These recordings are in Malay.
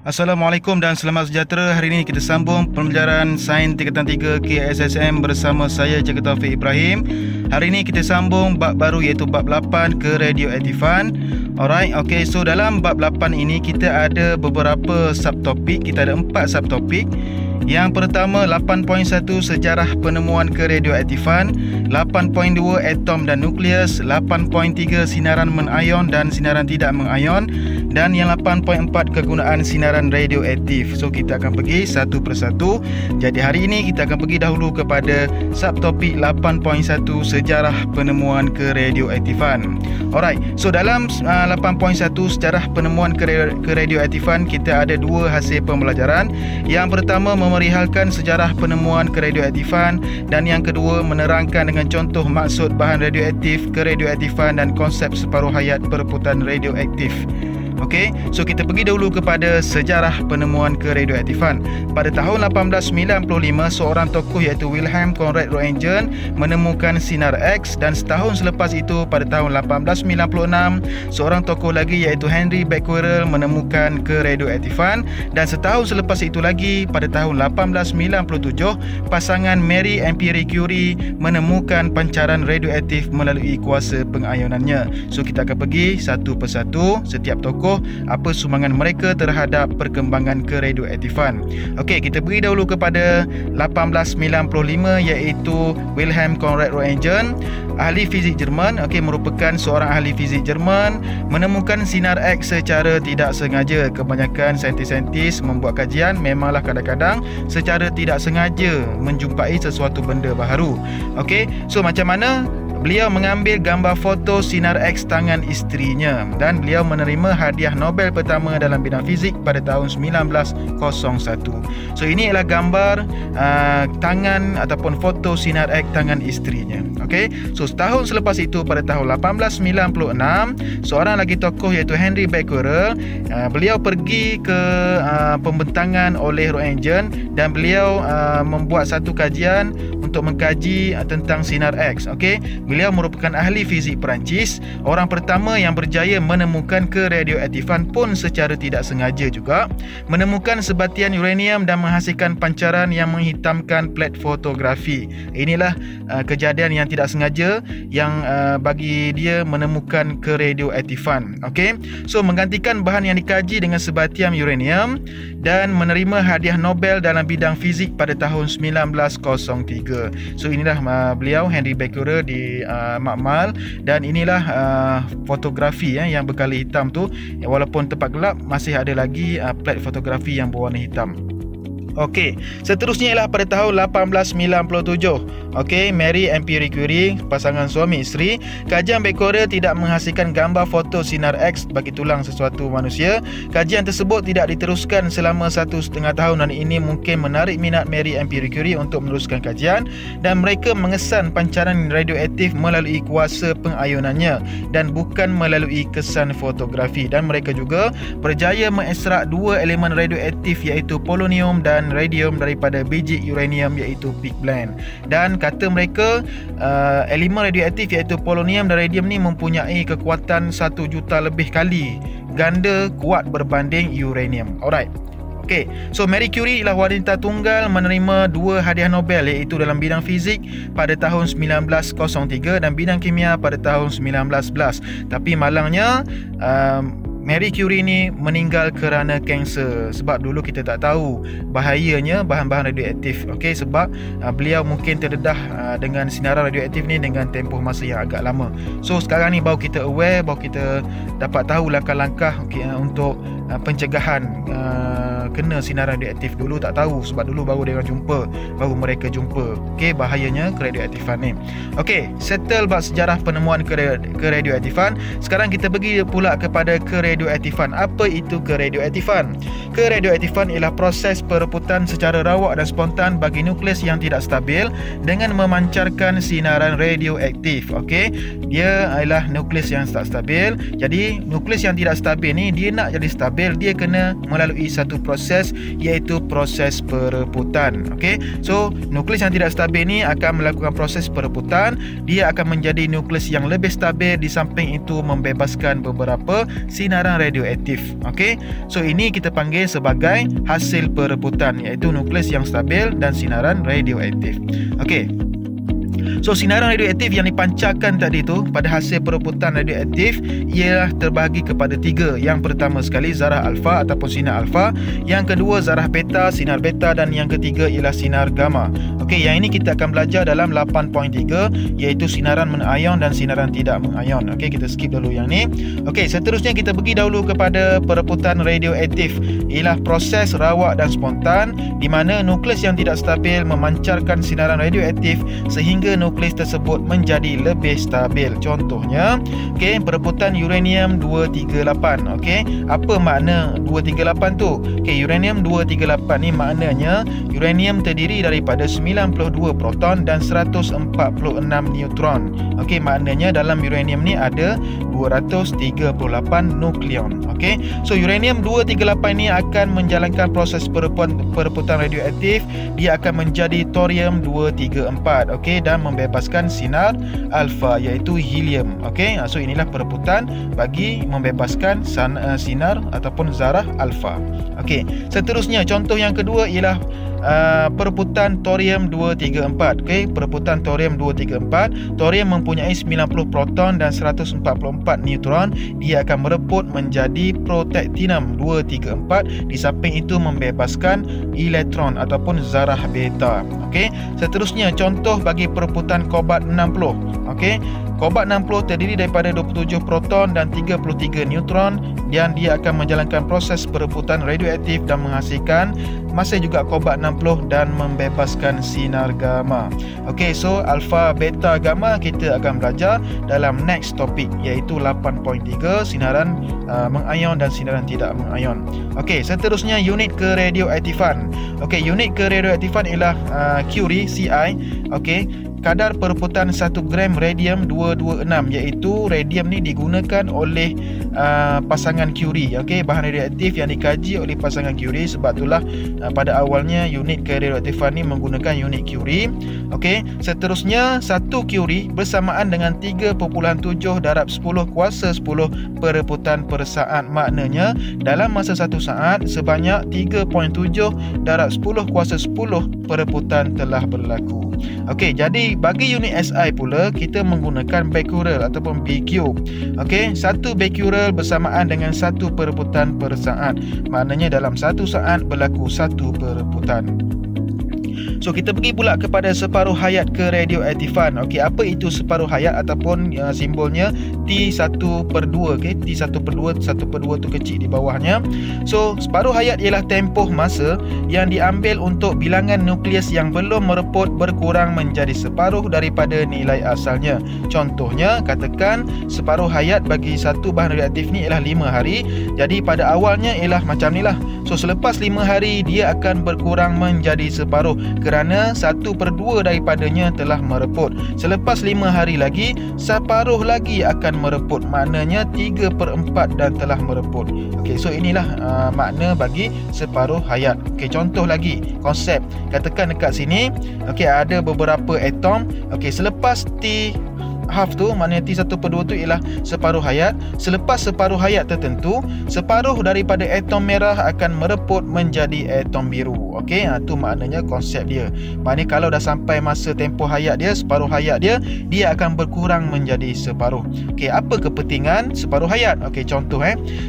Assalamualaikum dan selamat sejahtera. Hari ini kita sambung pembelajaran Sains Tingkatan 3 KSSM bersama saya Cikgu Taufik Ibrahim. Hari ini kita sambung bab baru iaitu bab 8 keradioaktifan. Alright, okay, so dalam bab 8 ini kita ada beberapa subtopik. Kita ada 4 subtopik. Yang pertama 8.1 sejarah penemuan keradioaktifan, 8.2 atom dan nukleus, 8.3 sinaran mengayon dan sinaran tidak mengayon, dan yang 8.4 kegunaan sinaran radioaktif. So kita akan pergi satu persatu. Jadi hari ini kita akan pergi dahulu kepada subtopik 8.1 sejarah penemuan keradioaktifan. Alright, so dalam 8.1 sejarah penemuan keradioaktifan kita ada dua hasil pembelajaran. Yang pertama memerihalkan sejarah penemuan keradioaktifan, dan yang kedua menerangkan dengan contoh maksud bahan radioaktif, keradioaktifan dan konsep separuh hayat perebutan radioaktif. Okey, so kita pergi dahulu kepada sejarah penemuan keradioaktifan. Pada tahun 1895, seorang tokoh iaitu Wilhelm Conrad Roentgen menemukan sinar X, dan setahun selepas itu pada tahun 1896, seorang tokoh lagi iaitu Henry Becquerel menemukan keradioaktifan, dan setahun selepas itu lagi pada tahun 1897, pasangan Marie and Pierre Curie menemukan pancaran radioaktif melalui kuasa pengayonannya. So kita akan pergi satu persatu setiap tokoh apa sumbangan mereka terhadap perkembangan keradioaktifan. Okey, kita pergi dahulu kepada 1895 iaitu Wilhelm Conrad Roentgen, ahli fizik Jerman, merupakan seorang ahli fizik Jerman, menemukan sinar X secara tidak sengaja. Kebanyakan saintis-saintis membuat kajian memanglah kadang-kadang secara tidak sengaja menjumpai sesuatu benda baharu. Okey, so macam mana? Beliau mengambil gambar foto sinar X tangan isterinya, dan beliau menerima hadiah Nobel pertama dalam bidang fizik pada tahun 1901. So ini adalah gambar tangan ataupun foto sinar X tangan isterinya. Okey, so setahun selepas itu pada tahun 1896, seorang lagi tokoh iaitu Henry Becquerel, beliau pergi ke pembentangan oleh Roentgen, dan beliau membuat satu kajian untuk mengkaji tentang sinar X. Okey, beliau merupakan ahli fizik Perancis, orang pertama yang berjaya menemukan keradioaktifan pun secara tidak sengaja juga, menemukan sebatian uranium dan menghasilkan pancaran yang menghitamkan plat fotografi. Inilah kejadian yang tidak sengaja yang bagi dia menemukan keradioaktifan. Okey, so menggantikan bahan yang dikaji dengan sebatian uranium dan menerima hadiah Nobel dalam bidang fizik pada tahun 1903. So inilah beliau Henry Becquerel di makmal, dan inilah fotografi yang berkala hitam tu, walaupun tempat gelap masih ada lagi plat fotografi yang berwarna hitam. Okey, seterusnya ialah pada tahun 1897. Okey, Marie and Pierre Curie, pasangan suami isteri. Kajian Becquerel tidak menghasilkan gambar foto sinar X bagi tulang sesuatu manusia. Kajian tersebut tidak diteruskan selama 1,5 tahun, dan ini mungkin menarik minat Marie and Pierre Curie untuk meneruskan kajian, dan mereka mengesan pancaran radioaktif melalui kuasa pengayonannya dan bukan melalui kesan fotografi, dan mereka juga berjaya mengekstrak dua elemen radioaktif iaitu polonium dan radium daripada biji uranium iaitu Big Bang. Dan kata mereka elemen radioaktif iaitu polonium dan radium ni mempunyai kekuatan 1 juta lebih kali ganda kuat berbanding uranium. Alright. Okey, so Marie Curie ialah wanita tunggal menerima 2 hadiah Nobel iaitu dalam bidang fizik pada tahun 1903 dan bidang kimia pada tahun 1911. Tapi malangnya Marie Curie ni meninggal kerana kanser, sebab dulu kita tak tahu bahayanya bahan-bahan radioaktif. Okey, sebab beliau mungkin terdedah dengan sinaran radioaktif ni dengan tempoh masa yang agak lama. So sekarang ni baru kita aware, baru kita dapat tahu langkah-langkah untuk pencegahan kena sinaran radioaktif. Dulu tak tahu, sebab dulu baru mereka jumpa okey bahayanya keradioaktifan ni. Okey, settle bab sejarah penemuan keradioaktifan. Sekarang kita pergi pula kepada keradioaktifan. Apa itu keradioaktifan? Keradioaktifan ialah proses perebutan secara rawak dan spontan bagi nukleus yang tidak stabil dengan memancarkan sinaran radioaktif. Okey, dia adalah nukleus yang tak stabil. Jadi nukleus yang tidak stabil ni, dia nak jadi stabil, dia kena melalui satu proses proses, iaitu proses perebutan. Okey, so nukleus yang tidak stabil ni akan melakukan proses perebutan. Dia akan menjadi nukleus yang lebih stabil, di samping itu membebaskan beberapa sinaran radioaktif. Okey, so ini kita panggil sebagai hasil perebutan, iaitu nukleus yang stabil dan sinaran radioaktif. Okey, so sinaran radioaktif yang dipancarkan tadi tu pada hasil perebutan radioaktif ialah terbahagi kepada 3. Yang pertama sekali zarah alfa ataupun sinar alfa, yang kedua zarah beta, sinar beta, dan yang ketiga ialah sinar gamma. Okey, yang ini kita akan belajar dalam 8.3, iaitu sinaran mengayon dan sinaran tidak mengayon. Okey, kita skip dulu yang ni. Okey, seterusnya kita pergi dahulu kepada perebutan radioaktif. Ialah proses rawak dan spontan, di mana nukleus yang tidak stabil memancarkan sinaran radioaktif sehingga nukleus tersebut menjadi lebih stabil. Contohnya, okey, perebutan uranium 238. Okey, apa makna 238 tu? Okey, uranium 238 ni maknanya uranium terdiri daripada 92 proton dan 146 neutron. Okey, maknanya dalam uranium ni ada 238 nukleon. Okey, so uranium 238 ni akan menjalankan proses perebutan radioaktif. Dia akan menjadi thorium 234. Okey, dan membebaskan sinar alfa, iaitu helium. Okey, so inilah perebutan bagi membebaskan sinar ataupun zarah alfa. Okey, seterusnya contoh yang kedua ialah perebutan thorium 234. Okey, perebutan thorium 234. Thorium mempunyai 90 proton dan 144 neutron. Dia akan merebut menjadi protactinium 234. Di samping itu membebaskan elektron ataupun zarah beta. Okey, seterusnya contoh bagi perebutan kobalt 60. Okey, kobalt 60 terdiri daripada 27 proton dan 33 neutron, dan dia akan menjalankan proses perebutan radioaktif dan menghasilkan masih juga kobalt 60 dan membebaskan sinar gamma. Okey, so alfa, beta, gamma kita akan belajar dalam next topik, iaitu 8.3 sinaran mengayon dan sinaran tidak mengayon. Okey, seterusnya unit keradioaktifan. Okey, unit keradioaktifan ialah Curie, CI. Okey, kadar perebutan 1 gram radium 226, iaitu radium ni digunakan oleh pasangan Curie. Okey, bahan radioaktif yang dikaji oleh pasangan Curie. Sebab itulah pada awalnya unit keradioaktifan ni menggunakan unit Curie. Okey, seterusnya 1 Curie bersamaan dengan 3.7 darab 10 kuasa 10 perebutan per saat. Maknanya dalam masa 1 saat sebanyak 3.7 darab 10 kuasa 10 perebutan telah berlaku. Okey, jadi bagi unit SI pula kita menggunakan becquerel ataupun BQ. Okey, 1 becquerel bersamaan dengan 1 perebutan per saat. Maknanya dalam 1 saat berlaku 1 perebutan. So kita pergi pula kepada separuh hayat keradioaktifan. Okey, apa itu separuh hayat ataupun simbolnya T1/2. Okey, T1/2, 1/2 tu kecil di bawahnya. So separuh hayat ialah tempoh masa yang diambil untuk bilangan nukleus yang belum mereput berkurang menjadi separuh daripada nilai asalnya. Contohnya, katakan separuh hayat bagi satu bahan radioaktif ni ialah 5 hari. Jadi pada awalnya ialah macam ni lah. So selepas 5 hari dia akan berkurang menjadi separuh, kerana 1/2 daripadanya telah mereput. Selepas 5 hari lagi, separuh lagi akan mereput. Maknanya 3/4 dan telah mereput. Okey, so inilah makna bagi separuh hayat. Okey, contoh lagi konsep. Katakan dekat sini, okey, ada beberapa atom. Okey, selepas half tu, maknanya T1/2 tu ialah separuh hayat. Selepas separuh hayat tertentu, separuh daripada atom merah akan mereput menjadi atom biru. Okey, tu maknanya konsep dia. Maknanya kalau dah sampai masa tempoh hayat dia, separuh hayat dia, dia akan berkurang menjadi separuh. Okey, apa kepentingan separuh hayat? Okey, contoh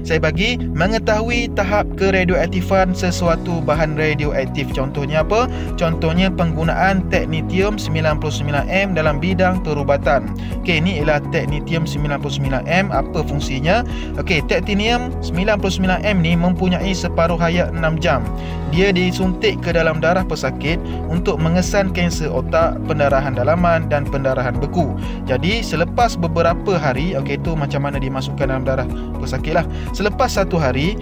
saya bagi mengetahui tahap keradioaktifan sesuatu bahan radioaktif. Contohnya apa? Contohnya penggunaan teknetium 99M dalam bidang perubatan. Okey, ini ialah teknetium 99M. Apa fungsinya? Okey, teknetium 99M ni mempunyai separuh hayat 6 jam. Dia disuntik ke dalam darah pesakit untuk mengesan kanser otak, pendarahan dalaman dan pendarahan beku. Jadi selepas beberapa hari, okey, tu macam mana dimasukkan dalam darah pesakit lah. Selepas 1 hari,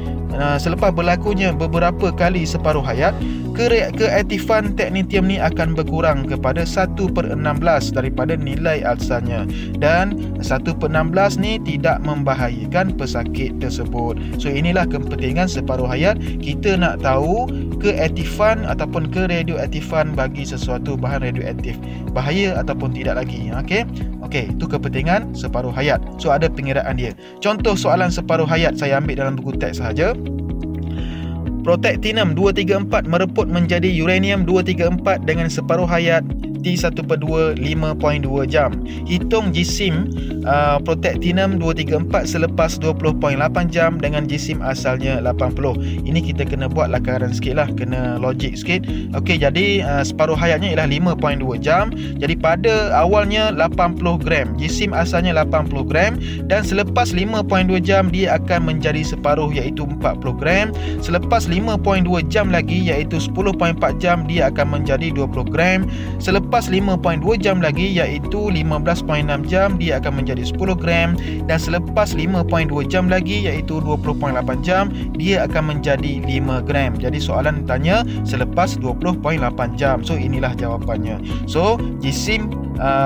selepas berlakunya beberapa kali separuh hayat, kereaktifan teknetium ni akan berkurang kepada 1/16 daripada nilai asalnya, dan 1/16 ni tidak membahayakan pesakit tersebut. So inilah kepentingan separuh hayat. Kita nak tahu keaktifan ataupun keradioaktifan bagi sesuatu bahan radioaktif, bahaya ataupun tidak lagi. Okey, itu kepentingan separuh hayat. So ada pengiraan dia. Contoh soalan separuh hayat saya ambil dalam buku teks sahaja. Protactinium 234 mereput menjadi uranium 234 dengan separuh hayat T1/2 5.2 jam. Hitung jisim protactinium 234 selepas 20.8 jam dengan jisim asalnya 80. Ini kita kena buat lakaran sikit lah, kena logik sikit. Okey, jadi separuh hayatnya ialah 5.2 jam. Jadi pada awalnya 80 gram, jisim asalnya 80 gram, dan selepas 5.2 jam dia akan menjadi separuh iaitu 40 gram. Selepas 5.2 jam lagi iaitu 10.4 jam dia akan menjadi 20 gram. Selepas 5.2 jam lagi iaitu 15.6 jam dia akan menjadi 10 gram, dan selepas 5.2 jam lagi iaitu 20.8 jam dia akan menjadi 5 gram. Jadi soalan tanya selepas 20.8 jam. So inilah jawapannya. So jisim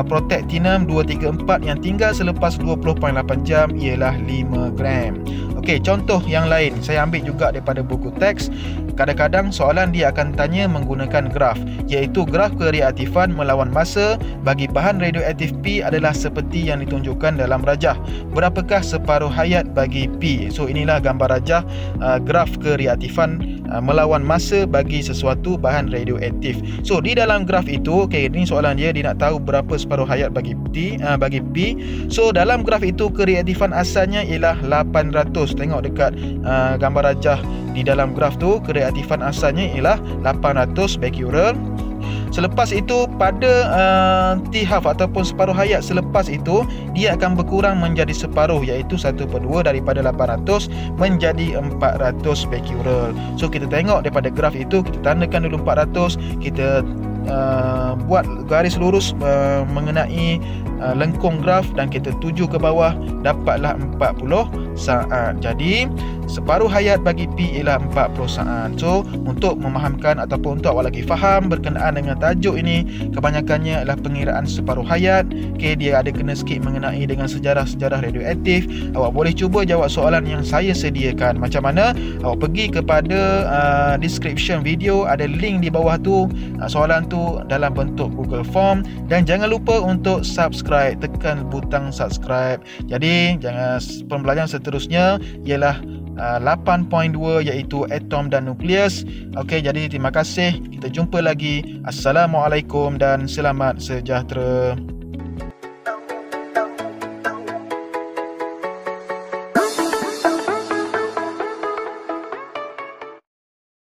protactinium 234 yang tinggal selepas 20.8 jam ialah 5 gram. Okey, contoh yang lain saya ambil juga daripada buku teks. Kadang-kadang soalan dia akan tanya menggunakan graf, iaitu graf kereaktifan melawan masa bagi bahan radioaktif P adalah seperti yang ditunjukkan dalam rajah. Berapakah separuh hayat bagi P? So inilah gambar rajah graf kereaktifan melawan masa bagi sesuatu bahan radioaktif. So di dalam graf itu, okey, ini soalan dia nak tahu berapa separuh hayat bagi P. So dalam graf itu kereaktifan asalnya ialah 800. Tengok dekat gambar rajah di dalam graf tu, kereaktifan asalnya ialah 800 becquerel. Selepas itu pada T-half ataupun separuh hayat selepas itu dia akan berkurang menjadi separuh iaitu 1/2 daripada 800 menjadi 400 becquerel. So kita tengok daripada graf itu, kita tandakan dulu 400, kita buat garis lurus mengenai lengkung graf dan kita tuju ke bawah, dapatlah 40 saat. Jadi separuh hayat bagi P ialah 40 saat. So untuk memahamkan ataupun untuk awak lagi faham berkenaan dengan tajuk ini, kebanyakannya adalah pengiraan separuh hayat. Okay, dia ada kena sikit mengenai dengan sejarah-sejarah radioaktif. Awak boleh cuba jawab soalan yang saya sediakan. Macam mana? Awak pergi kepada description video, ada link di bawah tu, soalan tu dalam bentuk Google Form, dan jangan lupa untuk subscribe, tekan butang subscribe. Jadi jangan, pembelajaran seterusnya ialah 8.2 iaitu atom dan nukleus. Okey, jadi terima kasih. Kita jumpa lagi. Assalamualaikum dan selamat sejahtera.